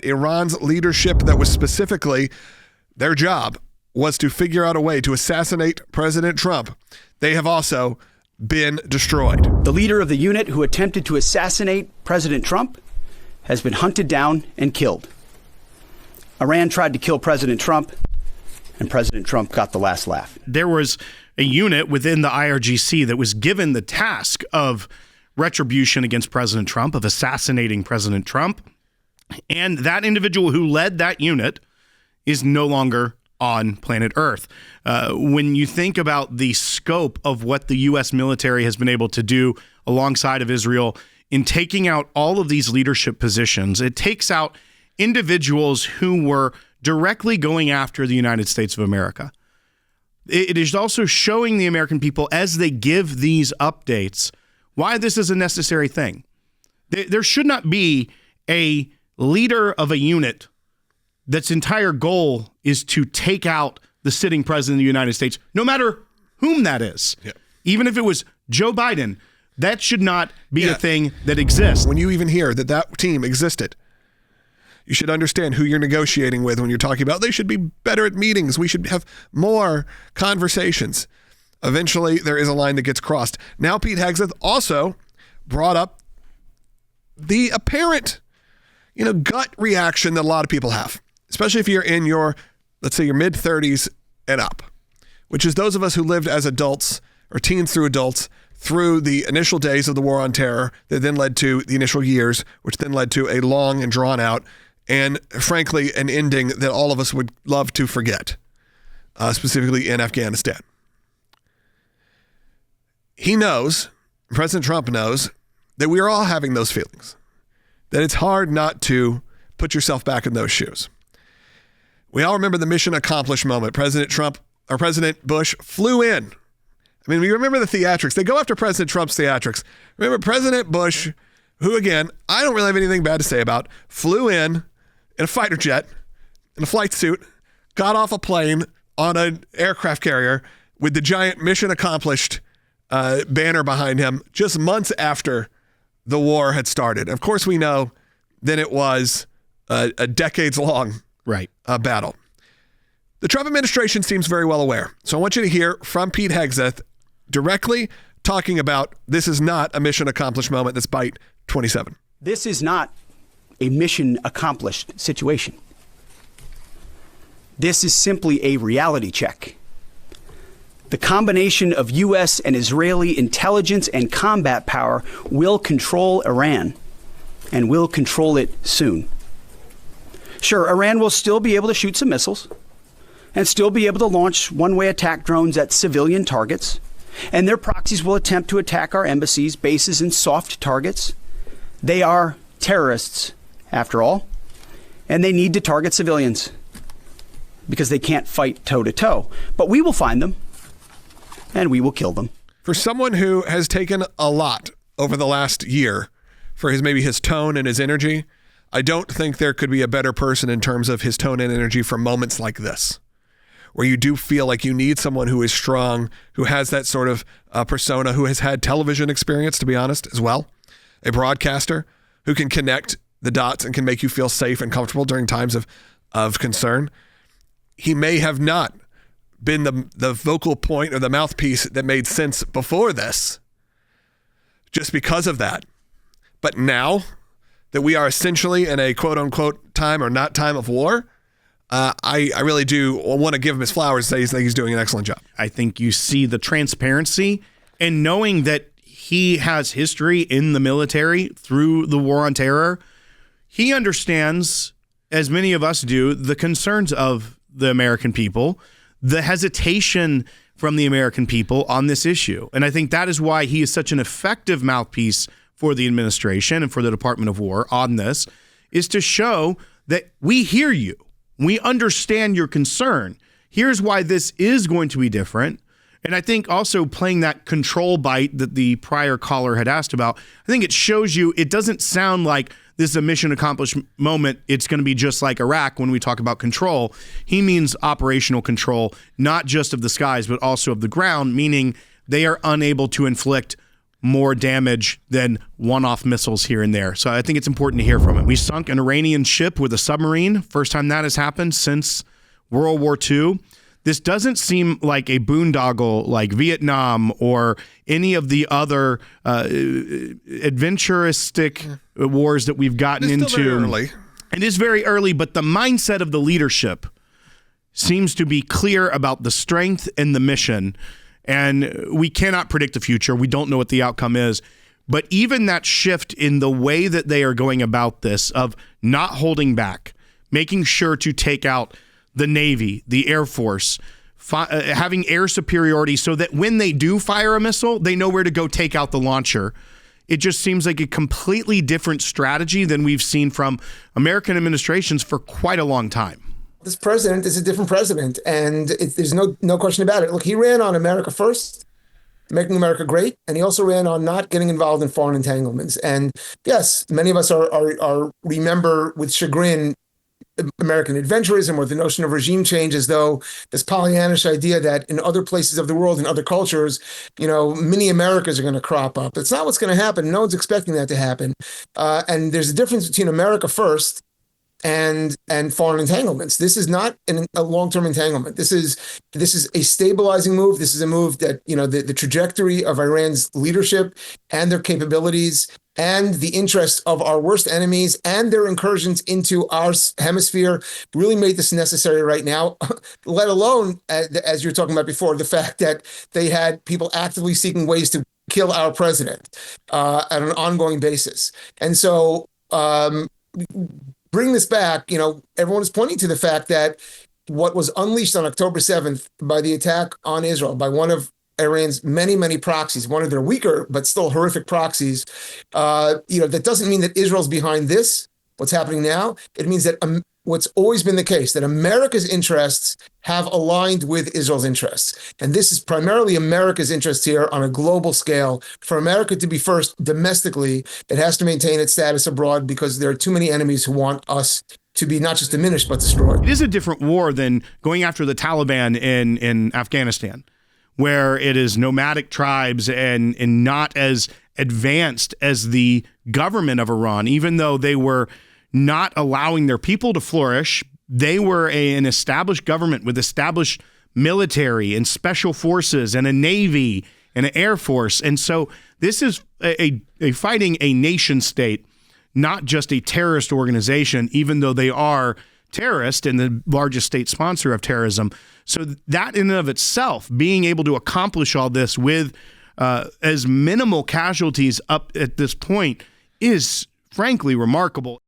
Iran's leadership that was specifically their job was to figure out a way to assassinate President Trump. They have also been destroyed. The leader of the unit who attempted to assassinate President Trump has been hunted down and killed. Iran tried to kill President Trump, and President Trump got the last laugh. There was a unit within the IRGC that was given the task of retribution against President Trump, of assassinating President Trump. And that individual who led that unit is no longer on planet Earth. When you think about the scope of what the U.S. military has been able to do alongside of Israel in taking out all of these leadership positions, it takes out individuals who were directly going after the United States of America. It is also showing the American people as they give these updates why this is a necessary thing. There should not be a leader of a unit that's entire goal is to take out the sitting president of the United States, no matter whom that is. Yeah. Even if it was Joe Biden, that should not be a thing that exists. When you even hear that team existed, you should understand who you're negotiating with when you're talking about they should be better at meetings. We should have more conversations. Eventually, there is a line that gets crossed. Now, Pete Hegseth also brought up the apparent, gut reaction that a lot of people have, especially if you're in your, let's say, your mid-30s and up, which is those of us who lived as adults or teens through adults through the initial days of the War on Terror that then led to the initial years, which then led to a long and drawn out and, frankly, an ending that all of us would love to forget, specifically in Afghanistan. He knows, President Trump knows, that we are all having those feelings, that it's hard not to put yourself back in those shoes. We all remember the mission accomplished moment. President Bush flew in. I mean, we remember the theatrics. They go after President Trump's theatrics. Remember President Bush, who, again, I don't really have anything bad to say about, flew in a fighter jet, in a flight suit, got off a plane on an aircraft carrier with the giant mission accomplished banner behind him just months after the war had started. Of course, we know then it was a decades-long battle. The Trump administration seems very well aware. So I want you to hear from Pete Hegseth directly talking about this is not a mission accomplished moment. That's Bite 27. This is not a mission accomplished situation. This is simply a reality check. The combination of U.S. and Israeli intelligence and combat power will control Iran and will control it soon. Sure, Iran will still be able to shoot some missiles and still be able to launch one-way attack drones at civilian targets, and their proxies will attempt to attack our embassies, bases, and soft targets. They are terrorists, after all, and they need to target civilians because they can't fight toe-to-toe. But we will find them, and we will kill them. For someone who has taken a lot over the last year for his tone and his energy, I don't think there could be a better person in terms of his tone and energy for moments like this, where you do feel like you need someone who is strong, who has that sort of persona, who has had television experience, to be honest, as well, a broadcaster who can connect the dots and can make you feel safe and comfortable during times of concern. He may have not been the vocal point or the mouthpiece that made sense before this, just because of that. But now that we are essentially in a quote-unquote time or not time of war, I really do want to give him his flowers and say he's doing an excellent job. I think you see the transparency and knowing that he has history in the military through the War on Terror. He understands, as many of us do, the concerns of the American people, the hesitation from the American people on this issue. And I think that is why he is such an effective mouthpiece for the administration and for the Department of War on this, is to show that we hear you. We understand your concern. Here's why this is going to be different. And I think also playing that control bite that the prior caller had asked about, I think it shows you it doesn't sound like this is a mission accomplished moment. It's going to be just like Iraq when we talk about control. He means operational control, not just of the skies, but also of the ground, meaning they are unable to inflict more damage than one-off missiles here and there. So I think it's important to hear from him. We sunk an Iranian ship with a submarine. First time that has happened since World War II. This doesn't seem like a boondoggle like Vietnam or any of the other adventuristic wars that we've gotten into. Very early. It is very early, but the mindset of the leadership seems to be clear about the strength and the mission. And we cannot predict the future. We don't know what the outcome is. But even that shift in the way that they are going about this, of not holding back, making sure to take out the Navy, the Air Force, having air superiority so that when they do fire a missile, they know where to go take out the launcher. It just seems like a completely different strategy than we've seen from American administrations for quite a long time. This president is a different president, and there's no question about it. Look, he ran on America first, making America great, and he also ran on not getting involved in foreign entanglements. And yes, many of us are remember with chagrin American adventurism or the notion of regime change, as though this Pollyannish idea that in other places of the world, in other cultures, mini Americas are going to crop up. It's not what's going to happen. No one's expecting that to happen. And there's a difference between America first and foreign entanglements. This is not a long-term entanglement. This is a stabilizing move. This is a move that, the trajectory of Iran's leadership and their capabilities and the interests of our worst enemies and their incursions into our hemisphere really made this necessary right now, let alone, as you were talking about before, the fact that they had people actively seeking ways to kill our president on an ongoing basis. And so bring this back, everyone is pointing to the fact that what was unleashed on October 7th by the attack on Israel by one of Iran's many, many proxies, one of their weaker but still horrific proxies, that doesn't mean that Israel's behind this, what's happening now. It means that what's always been the case, that America's interests have aligned with Israel's interests. And this is primarily America's interest here on a global scale. For America to be first domestically, it has to maintain its status abroad because there are too many enemies who want us to be not just diminished, but destroyed. It is a different war than going after the Taliban in Afghanistan, where it is nomadic tribes and not as advanced as the government of Iran, even though they were not allowing their people to flourish. They were an established government with established military and special forces and a navy and an air force. And so this is a fighting a nation state, not just a terrorist organization, even though they are terrorist and the largest state sponsor of terrorism. So that in and of itself, being able to accomplish all this with as minimal casualties up at this point is frankly remarkable.